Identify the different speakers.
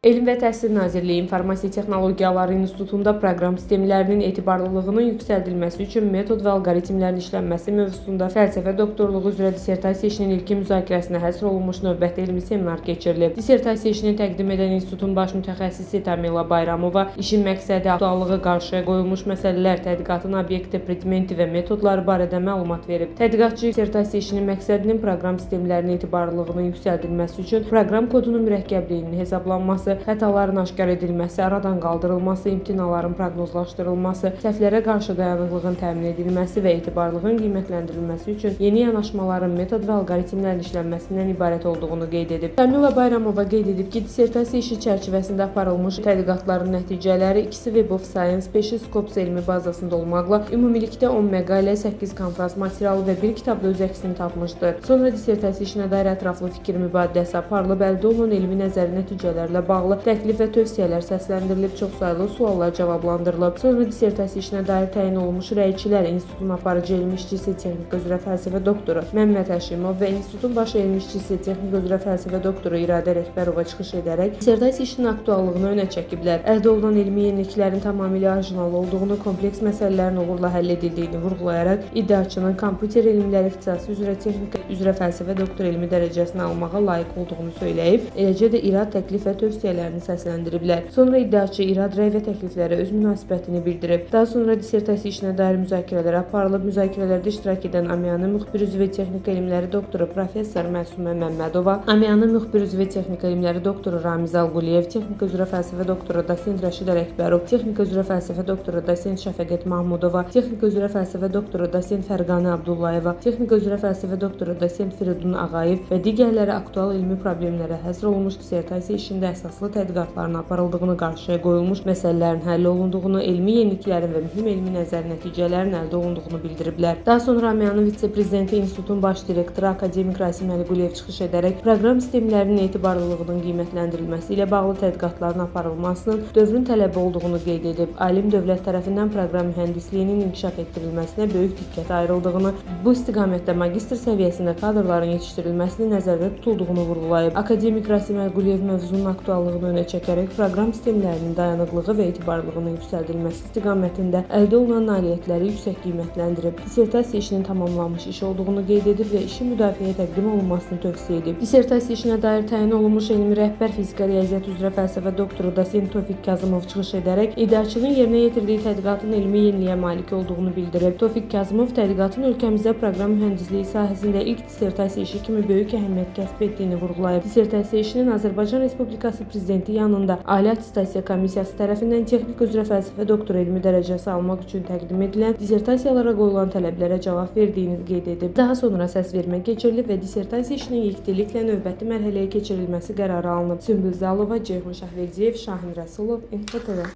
Speaker 1: Elm və Təhsil Nazirliyi İnformasiya Texnologiyaları İnstitutunda proqram sistemlərinin etibarlılığının yüksəldilməsi üçün metod və alqoritmlərin işlənməsi mövzusunda fəlsəfə doktorluğu üzrə dissertasiya işinin ilkin müzakirəsinə həsr olunmuş növbəti elmi seminar keçirilib. Dissertasiya işini təqdim edən institutun baş mütəxəssisi Tamila Bayramova, işin məqsədi, aktuallığı, qarşıya qoyulmuş məsələlər, tədqiqatın obyekti, predmenti və metodları barədə məlumat verib. Tədqiqatçı dissertasiya işinin məqsədinin proqram sistemlərinin etibarlılığının yüksəldilməsi üçün proqram kodunun mürəkkəbliyinin hesablanması, xətaların aşkar edilməsi, aradan qaldırılması, imtinaların proqnozlaşdırılması, səhvlərə qarşı dayanıqlığın təmin edilməsi və etibarlılığın qiymətləndirilməsi üçün yeni yanaşmaların, metod və alqoritmlərin işlənməsindən ibarət olduğunu qeyd edib. Tamila Bayramova qeyd edib ki, dissertasiya işi çərçivəsində aparılmış tədqiqatların nəticələri 2 Web of Science, 5 Scopus elmi bazasında olmaqla ümumilikdə 10 məqalə, 8 konfrans materialı və 1 kitabda öz əksini tapmışdır. Sonra dissertasiya işinə dair ətraflı fikir mübadiləsi aparılıb, əldə olunan elmi nəzəri nəticələrlə bağlı təklif və tövsiyələr səsləndirilib, çoxsaylı suallar cavablandırılıb. Sonra dissertasiya işinə dair təyin olunmuş rəyçilər İnstitutun aparıcı elmi işçisi, texnika üzrə fəlsəfə doktoru Məmməd Həşimov və İnstitutun baş elmi işçisi, texnika üzrə fəlsəfə doktoru İradə Rəhbərova çıxış edərək dissertasiya işinin aktuallığını önə çəkiblər. Əldə olunan elmi yeniliklərin tamamilə orijinal olduğunu, kompleks məsələlərin uğurla həll edildiyini vurğulayaraq iddiaçının kompüter elmləri ixtisası üzrə texnika üzrə fəlsəfə doktor elmi dərəcəsini almağa layiq olduğunu söyləyib, eləcə də irad təklif və tövsiyələrini səsləndiriblər. Sonra iddiaçı irad, rəy və təkliflərə öz münasibətini bildirib. Daha sonra dissertasiya işinə dair müzakirələr aparılıb. Müzakirələrdə iştirak edən AMİA-nın müxbir üzvü texnika elmləri doktoru professor Məsumə Məmmədova, AMİA-nın müxbir üzvü texnika elmləri doktoru Ramiz Alquliyev, texnika üzrə fəlsəfə doktoru dosent Rəşid Ələkbərov, texnika üzrə fəlsəfə doktoru dosent Şəfəqət Mahmudova, texnika üzrə fəlsəfə doktoru dosent Fərqanə Abdullayeva, texnika üzrə fəlsəfə doktoru dosent Firidun Ağayev və digərləri aktual elmi problemlərə həsr olunmuş dissertasiya işində əsaslı tədqiqatların aparıldığını, qarşıya qoyulmuş məsələlərin həll olunduğunu, elmi yeniliklərin və mühüm elmi nəzəri nəticələrin əldə olunduğunu bildiriblər. Daha sonra AMİA-nın vitse-prezidenti, İnstitutun baş direktoru akademik Rasim Əliquliyev çıxış edərək proqram sistemlərinin etibarlılığının qiymətləndirilməsi ilə bağlı tədqiqatların aparılmasının dövrün tələbi olduğunu qeyd edib. Alim dövlət tərəfindən proqram mühəndisliyinin inkişaf etdirilməsinə böyük diqqət ayrıldığını, bu istiqamətdə magistr səviyyəsində kadrların yetişdirilməsinin nəzərdə tutulduğunu vurğulayıb. Akademik Rasim Əliquliyev mövzunun aktuallığını önə çəkərək proqram sistemlərinin dayanıqlığı və etibarlılığının yüksəldilməsi istiqamətində əldə olunan nailiyyətləri yüksək qiymətləndirib. Dissertasiya işinin tamamlanmış iş olduğunu qeyd edib və işin müdafiəyə təqdim olunmasını tövsiyə edib. Dissertasiya işinə dair təyin olunmuş elmi rəhbər fizika riyaziyyat üzrə fəlsəfə doktoru dosent Tofiq Kazımov çıxış edərək iddiaçının yerinə yetirdiyi tədqiqatın elmi yeniliyə malik olduğunu bildirib. Tofiq Kazımov tədqiqatın ölkəmizdə proqram mühəndisliyi sahəsində ilk dissertasiya işi kimi böyük əhəmiyyət kəsb etdiyini vurğulayıb. Dissertasiya işinin Azərbaycan Respublikası Prezidenti yanında Ali Attestasiya Komissiyası tərəfindən texnika üzrə fəlsəfə doktor elmi dərəcəsi almaq üçün təqdim edilən dissertasiyalara qoyulan tələblərə cavab verdiyini qeyd edib. Daha sonra səsvermə keçirilib və dissertasiya işinin yekdilliklə növbəti mərhələyə keçirilməsi qərarı alınıb. Sümbül Zalova, Ceyhun Şahverdiyev, Şahin Rəsulov, İnfo TV.